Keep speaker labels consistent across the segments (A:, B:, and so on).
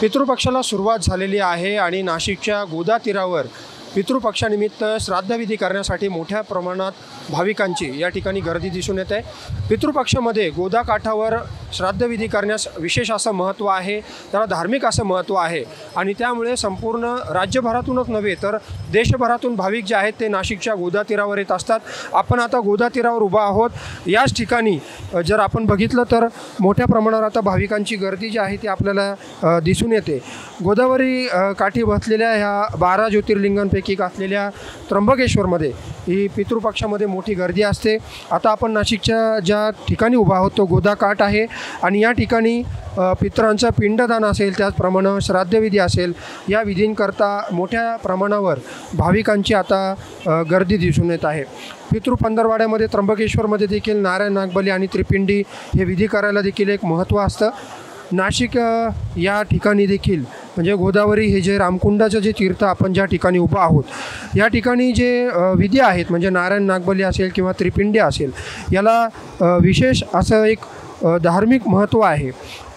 A: पितृपक्षाला सुरुवात झालेली आहे आणि नाशिकच्या गोदा तीरावर पितृपक्षानिमित्त श्राद्धविधी करण्यासाठी मोठ्या प्रमाणात भाविकांची या ठिकाणी गर्दी दिसून येते। पितृपक्षामध्ये गोदा काठावर श्राद्धविधी करण्यास विशेष असं महत्त्व आहे, त्याला धार्मिक असं महत्त्व आहे आणि त्यामुळे संपूर्ण राज्यभरातूनच नव्हे तर देशभरातून भाविक जे आहेत ते नाशिकच्या गोदा तीरावर येत असतात। आपण आता गोदा तीरावर उभा आहोत। याच ठिकाणी जर आपण बघितलं तर मोठ्या प्रमाणावर आता भाविकांची गर्दी जी आहे ती आपल्याला दिसून येते। गोदावरी काठी बसलेल्या ह्या 12 ज्योतिर्लिंगांपैकी असलेल्या त्र्यंबकेश्वरमध्ये ही पितृपक्षामध्ये मोठी गर्दी असते। आता आपण नाशिकच्या ज्या ठिकाणी उभा आहोत तो गोदा काठ आहे आणि या ठिकाणी पितरांचं पिंडदान असेल, त्याचप्रमाणे श्राद्धविधी असेल, या विधींकरता मोठ्या प्रमाणावर भाविकांची आता गर्दी दिसून येत आहे। पितृपंधरवाड्यामध्ये त्र्यंबकेश्वरमध्ये देखील नारायण नागबली आणि त्रिपिंडी हे विधी करायला देखील एक महत्त्व असतं। नाशिक या ठिकाणी देखील म्हणजे गोदावरी हे जे रामकुंडाचं जे तीर्थ आपण ज्या ठिकाणी उभा आहोत या ठिकाणी जे विधी आहेत म्हणजे नारायण नागबली असेल किंवा त्रिपिंडी असेल याला विशेष असं एक धार्मिक महत्त्व आहे।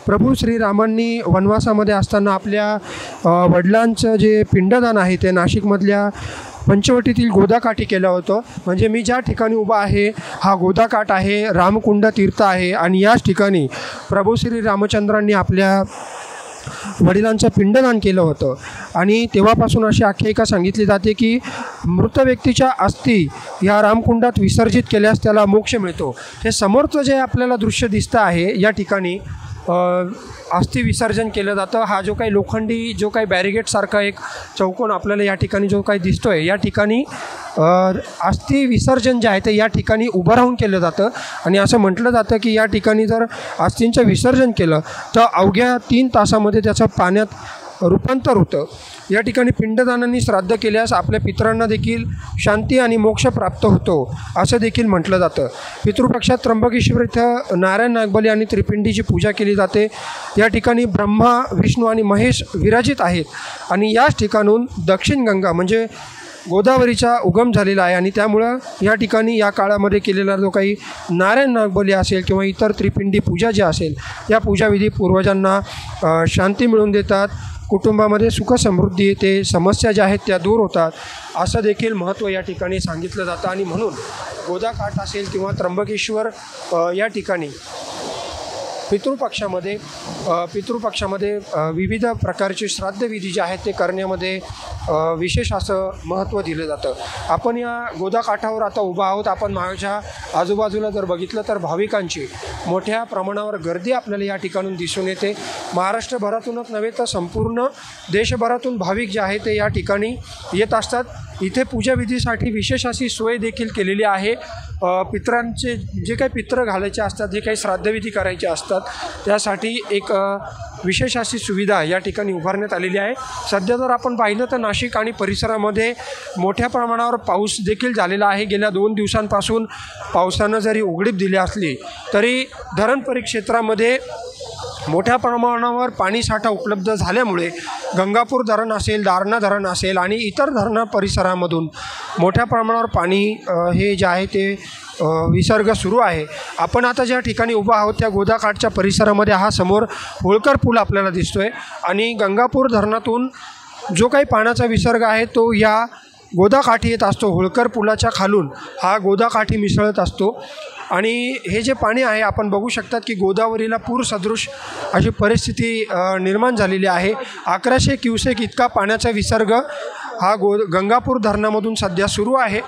A: प्रभू श्रीरामांनी वनवासामध्ये असताना आपल्या वडिलांचं जे पिंडदान आहे ते नाशिकमधल्या पंचवटीतील गोदाकाठी केलं होतं। म्हणजे मी ज्या ठिकाणी उभा आहे हा गोदाकाठ आहे, रामकुंड तीर्थ आहे आणि याच ठिकाणी प्रभू श्री रामचंद्रांनी आपल्या वडिलांचं पिंडदान केलं होतं आणि तेव्हापासून अशी आख्यायिका सांगितली जाते की मृत व्यक्तीच्या अस्थी या रामकुंडात विसर्जित केल्यास त्याला मोक्ष मिळतो। हे समोरचं जे आपल्याला दृश्य दिसतं आहे या ठिकाणी अस्थि विसर्जन केलं जातं। हा जो काही लोखंडी जो काही बॅरिगेटसारखा एक चौकोन आपल्याला या ठिकाणी जो काही दिसतो आहे या ठिकाणी अस्थि विसर्जन जे आहे ते या ठिकाणी उभं राहून केलं जातं आणि असं म्हटलं जातं की या ठिकाणी जर अस्थींचं विसर्जन केलं तर अवघ्या 3 तासामध्ये त्याचं पाण्यात रूपांतर होतं। या ठिकाणी पिंडदानांनी श्राद्ध केल्यास आपल्या पितरांना देखील शांती आणि मोक्ष प्राप्त होतो असं देखील म्हटलं जातं। पितृपक्षात त्र्यंबकेश्वर इथं नारायण नागबली आणि त्रिपिंडीची पूजा केली जाते। या ठिकाणी ब्रह्मा, विष्णू आणि महेश विराजित आहेत आणि याच ठिकाणून दक्षिण गंगा म्हणजे गोदावरीचा उगम झालेला आहे आणि त्यामुळं या ठिकाणी या काळामध्ये केलेला जो काही नारायण नागबली असेल किंवा इतर त्रिपिंडी पूजा जी असेल या पूजाविधी पूर्वजांना शांती मिळवून देतात, कुटुंबामध्ये सुख समृद्धी येते, समस्या ज्या आहेत त्या दूर होतात असं देखील महत्त्व या ठिकाणी सांगितलं जातं। आणि म्हणून गोदा काठ असेल किंवा त्र्यंबकेश्वर या ठिकाणी पितृपक्षामध्ये विविध प्रकारचे श्राद्धविधी जे आहेत ते करण्यामध्ये विशेष असं महत्त्व दिलं जातं। आपण या गोदा काठावर आता उभा आहोत। आपण माझ्या आजूबाजूला जर बघितलं तर भाविकांची मोठ्या प्रमाणावर गर्दी आपल्याला या ठिकाणून दिसून येते। महाराष्ट्रभरातूनच नव्हे तर संपूर्ण देशभरातून भाविक जे आहेत ते या ठिकाणी येत असतात। इथे पूजाविधीसाठी विशेष अशी सोय देखील केलेली आहे। पितरांचे जे काही पित्र घालायचे असतात, जे काही श्राद्धविधी करायचे असतात त्यासाठी एक विशेष अशी सुविधा या ठिकाणी उभारण्यात आलेली आहे। सध्या जर आपण पाहिलं तर नाशिक आणि परिसरामध्ये मोठ्या प्रमाणावर पाऊस देखील झालेला आहे। गेल्या 2 दिवसांपासून पावसानं जरी उघडीप दिली असली तरी धरण परिक्षेत्रामध्ये मोठ्या प्रमाणावर पाणीसाठा उपलब्ध झाल्यामुळे गंगापूर धरण असेल, दारणा धरण असेल आणि इतर धरणा परिसरामधून मोठ्या प्रमाणावर पाणी हे जे आहे ते विसर्ग सुरू आहे। आपण आता ज्या ठिकाणी उभा आहोत त्या गोदाकाठच्या परिसरामध्ये हा समोर होळकर पूल आपल्याला दिसतोय आणि गंगापूर धरणातून जो काही पाण्याचा विसर्ग आहे तो या गोदाकाठी येत असतो। होळकर पुलाच्या खालून हा गोदाकाठी मिसळत असतो आणि हे जे पाणी आहे आपण बघू शकतात की गोदावरीला पूर सदृश अशी परिस्थिती निर्माण झालेली आहे। 1100 क्युसेक इतका पाण्याचा विसर्ग हा गंगापूर धरणामधून सध्या सुरू आहे।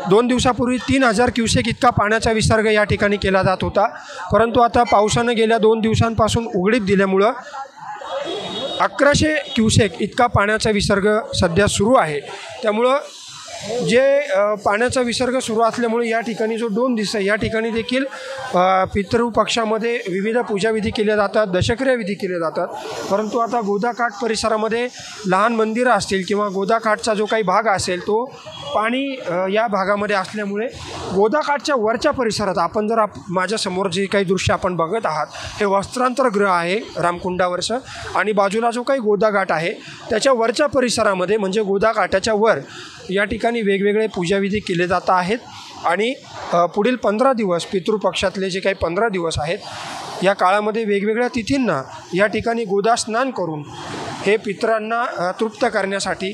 A: 2 दिवसापूर्वी 3000 क्युसेक इतका पाण्याचा विसर्ग या ठिकाणी केला जात होता, परंतु आता पावसानं गेल्या 2 दिवसांपासून उघडीप दिल्यामुळं 1100 क्युसेक इतका पाण्याचा विसर्ग सध्या सुरू आहे। त्यामुळं जे पाण्याचा विसर्ग सुरू असल्यामुळे या ठिकाणी जो 2 दिवस या ठिकाणी देखील पितृपक्षामध्ये विविध पूजाविधी केल्या जातात, दशक्रियाविधी केले जातात। परंतु आता गोदाकाठ परिसरामध्ये लहान मंदिरं असतील किंवा गोदाकाठचा जो काही भाग असेल तो पाणी या भागामध्ये असल्यामुळे गोदाकाठच्या वरच्या परिसरात आपण जर माझ्यासमोर जे काही दृश्य आपण बघत आहात हे वस्त्रांतरगृह आहे रामकुंडावरचं आणि बाजूला जो काही गोदाकाठ आहे त्याच्या वरच्या परिसरामध्ये म्हणजे गोदाकाठाच्या वर या ठिकाणी वेगवेगळे पूजाविधी केले जात आहेत आणि पुढील 15 दिवस पितृपक्षातले जे काही 15 दिवस आहेत या काळामध्ये वेगवेगळ्या तिथींना या ठिकाणी गोदा स्नान करून हे पितरांना तृप्त करण्यासाठी,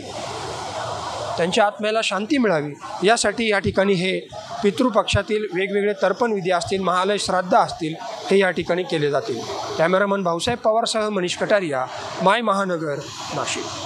A: त्यांच्या आत्म्याला शांती मिळावी यासाठी या ठिकाणी हे पितृपक्षातील वेगवेगळे तर्पणविधी असतील, महालय श्राद्ध असतील, हे या ठिकाणी केले जातील. कॅमेरामन भाऊसाहेब पवारसह मनीष कटारिया, माय महानगर, नाशिक.